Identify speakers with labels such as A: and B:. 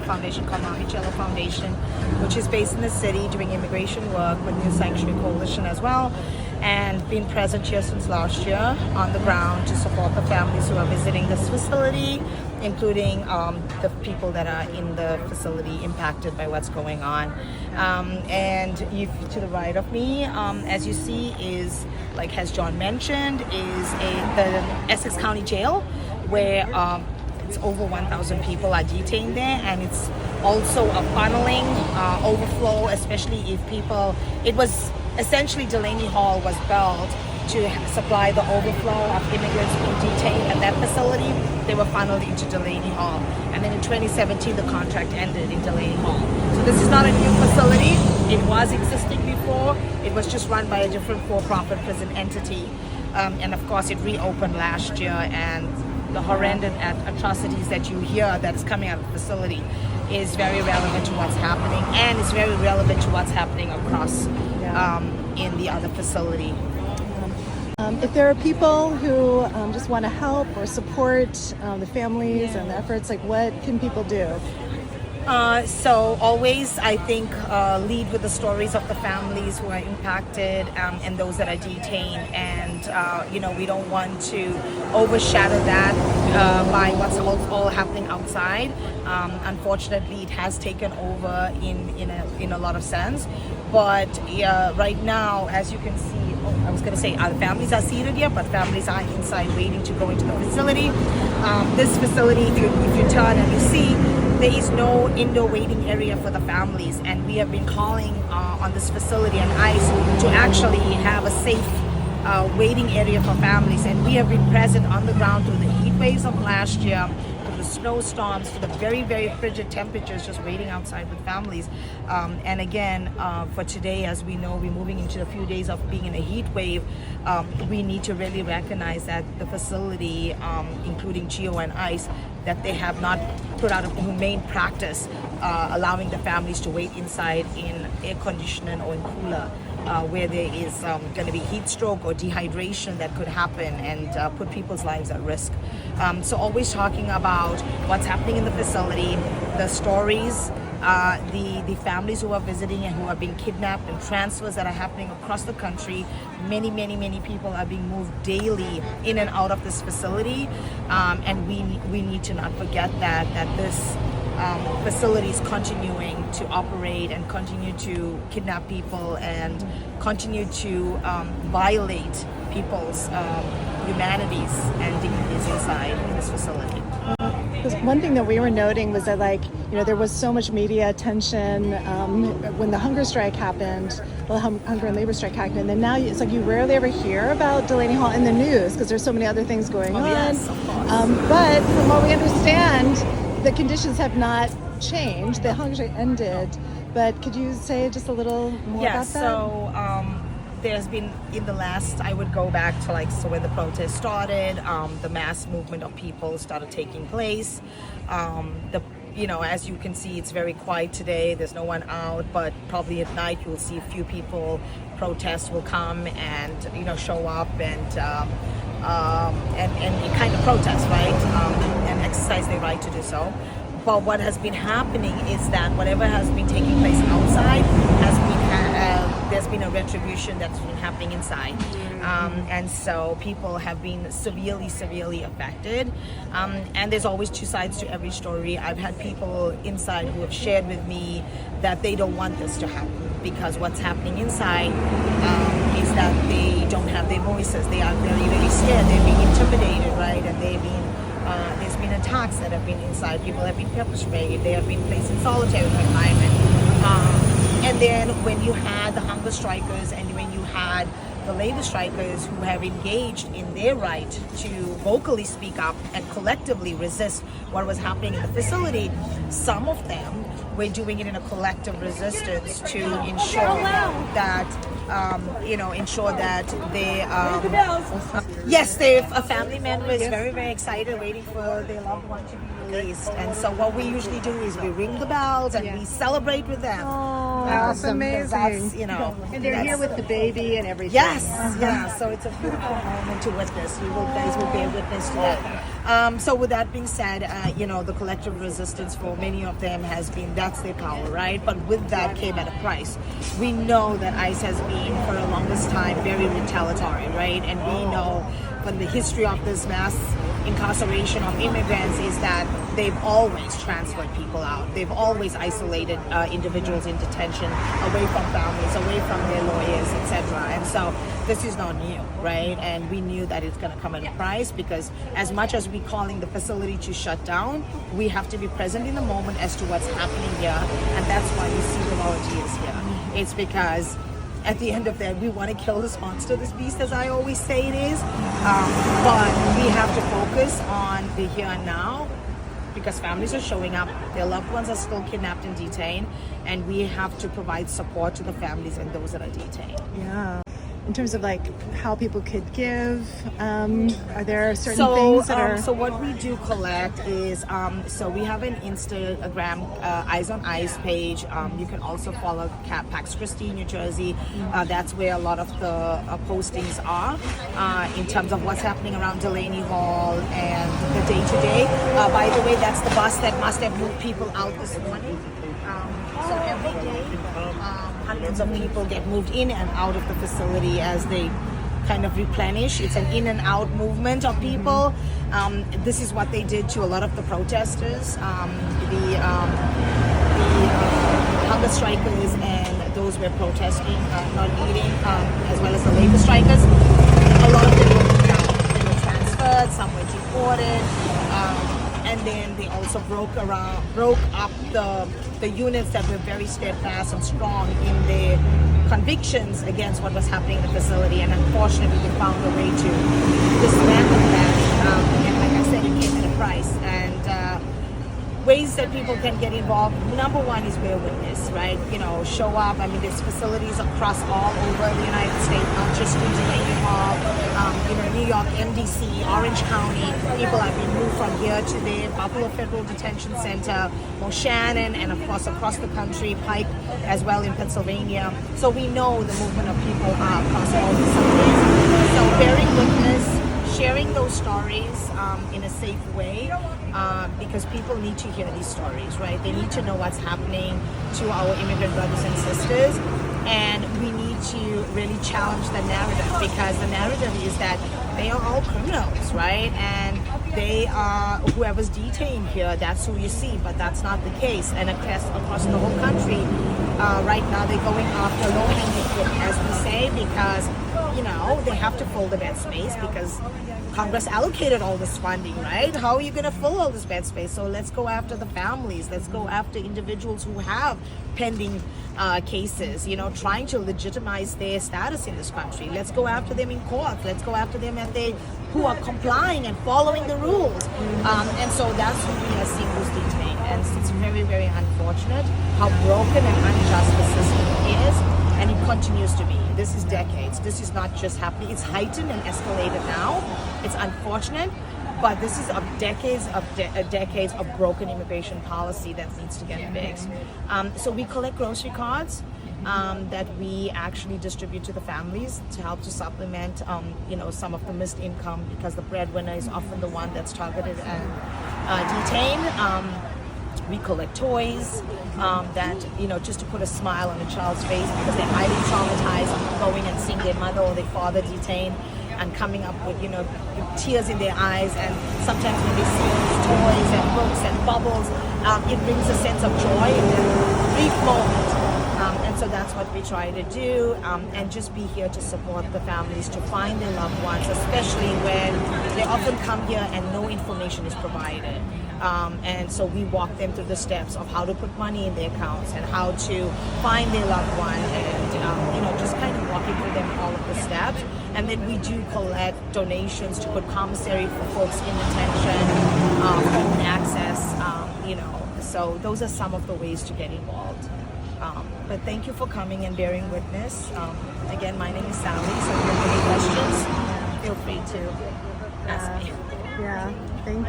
A: foundation called Mami Chelo Foundation, which is based in the city doing immigration work with New Sanctuary Coalition as well, and been present here since last year on the ground to support the families who are visiting this facility, including the people that are in the facility impacted by what's going on. And to the right of me, as you see, is, like as John mentioned, is the Essex County Jail, where it's over 1,000 people are detained there, and it's also a funneling overflow, especially if people, it was essentially Delaney Hall was built to supply the overflow of immigrants being detained at that facility. They were funneled into Delaney Hall. And then in 2017, the contract ended in Delaney Hall. So this is not a new facility. It was existing before. It was just run by a different for-profit prison entity. And of course, it reopened last year, and the horrendous atrocities that you hear that is coming out of the facility is very relevant to what's happening, and it's very relevant to what's happening across in the other facility.
B: If there are people who just want to help or support the families and the efforts, like what can people do?
A: So always, I think, lead with the stories of the families who are impacted and those that are detained. And, we don't want to overshadow that by what's all happening outside. Unfortunately, it has taken over in a lot of sense. But right now, as you can see, I was going to say families are seated here, but families are inside waiting to go into the facility. This facility, if you turn and you see, there is no indoor waiting area for the families, and we have been calling on this facility and ICE to actually have a safe waiting area for families, and we have been present on the ground through the heat waves of last year, through the snowstorms, to the very, very frigid temperatures, just waiting outside with families. And again, for today, as we know, we're moving into a few days of being in a heat wave. We need to really recognize that the facility, including GEO and ICE, that they have not put out a humane practice, allowing the families to wait inside in air conditioning or in cooler, where there is going to be heat stroke or dehydration that could happen and put people's lives at risk. So always talking about what's happening in the facility, the stories, the families who are visiting and who are being kidnapped, and transfers that are happening across the country. Many, many, many people are being moved daily in and out of this facility, and we need to not forget that this facility is continuing to operate and continue to kidnap people and continue to violate people's humanities and dignities inside this facility.
B: Because one thing that we were noting was that, there was so much media attention when the hunger strike happened, the hunger and labor strike happened, and now it's like you rarely ever hear about Delaney Hall in the news because there's so many other things going on.
A: Yes, of course.
B: But from what we understand, the conditions have not changed. The hunger strike ended. But could you say just a little more about that?
A: So there's been, in the last, I would go back to when the protest started, the mass movement of people started taking place. As you can see, it's very quiet today. There's no one out, but probably at night you'll see a few people. Protests will come and show up and kind of protest, right? And exercise their right to do so. But what has been happening is that whatever has been taking place outside there's been a retribution that's been happening inside. And so people have been severely affected. And there's always two sides to every story. I've had people inside who have shared with me that they don't want this to happen because what's happening inside is that they don't have their voices. They are very, very scared. They're being intimidated, right? And there's been attacks that have been inside. People have been pepper sprayed. They have been placed in solitary confinement. And then when you had the hunger strikers and when you had the labor strikers who have engaged in their right to vocally speak up and collectively resist what was happening in the facility, some of them were doing it in a collective resistance to ensure that they yes, a family member is very, very excited, waiting for their loved one to be released. And so what we usually do is we ring the bells and we celebrate with them.
B: Oh, that's amazing.
A: That's,
B: and they're here with the baby and everything.
A: Yes, yeah. So it's a beautiful moment to witness. You guys will bear witness to that. So with that being said, the collective resistance for many of them has been, that's their power, right? But with that came at a price. We know that ICE has been for the longest time very retaliatory, right? And we know from the history of this mass incarceration of immigrants is that they've always transferred people out. They've always isolated individuals in detention away from families, away from their lawyers, etc. And so this is not new, right? And we knew that it's going to come at a price, because as much as we're calling the facility to shut down, we have to be present in the moment as to what's happening here. And that's why you see the volunteers here. It's because at the end of that, we want to kill this monster, this beast, as I always say it is. But we have to focus on the here and now, because families are showing up, their loved ones are still kidnapped and detained, and we have to provide support to the families and those that are detained.
B: Yeah. In terms of like how people could give, are there certain things that are...
A: So what we do collect is, so we have an Instagram, Eyes on Eyes page. You can also follow Pax Christi, New Jersey. That's where a lot of the postings are in terms of what's happening around Delaney Hall and the day-to-day. By the way, that's the bus that must have moved people out this morning. So every day, hundreds of people get moved in and out of the facility as they kind of replenish. It's an in and out movement of people. This is what they did to a lot of the protesters, the hunger strikers and those who were protesting, not eating, as well as the labor strikers. A lot of them were transferred, some were deported. And then they also broke up the units that were very steadfast and strong in their convictions against what was happening in the facility. And unfortunately, they found a way to dismantle that. And like I said, it came at a price. And ways that people can get involved. Number one is bear witness, right? Show up. I mean, there's facilities across all over the United States, not just in Delaney Hall. New York, MDC, Orange County. People have been moved from here to there. Buffalo Federal Detention Center, Moshannon, and of course across the country, Pike, as well in Pennsylvania. So we know the movement of people across all the facilities. So bearing witness, sharing those stories in a safe way, because people need to hear these stories, right? They need to know what's happening to our immigrant brothers and sisters, and we need to really challenge the narrative, because the narrative is that they are all criminals, right? And they are, whoever's detained here, that's who you see, but that's not the case. And across the whole country, right now they're going after low-hanging fruit, as we say, because they have to fill the bed space, because Congress allocated all this funding, right? How are you going to fill all this bed space? So let's go after the families. Let's go after individuals who have pending cases, trying to legitimize their status in this country. Let's go after them in court. Let's go after them who are complying and following the rules. And so that's who we are seeing who's detained. And it's very, very unfortunate how broken and unjust the system is. And it continues to be. This is decades. This is not just happening. It's heightened and escalated now. It's unfortunate, but this is decades of broken immigration policy that needs to get fixed. So we collect grocery cards that we actually distribute to the families to help to supplement, some of the missed income, because the breadwinner is often the one that's targeted and detained. We collect toys that, just to put a smile on a child's face, because they're highly traumatized going and seeing their mother or their father detained and coming up with, tears in their eyes. And sometimes when they see these toys and books and bubbles, it brings a sense of joy in a brief moment. And so that's what we try to do, and just be here to support the families to find their loved ones, especially when they often come here and no information is provided. And so we walk them through the steps of how to put money in their accounts and how to find their loved one, and just kind of walking through them all of the steps. And then we do collect donations to put commissary for folks in detention, phone access, so those are some of the ways to get involved. But thank you for coming and bearing witness. Again, my name is Sally, so if you have any questions, feel free to ask me.
B: Yeah, thank you.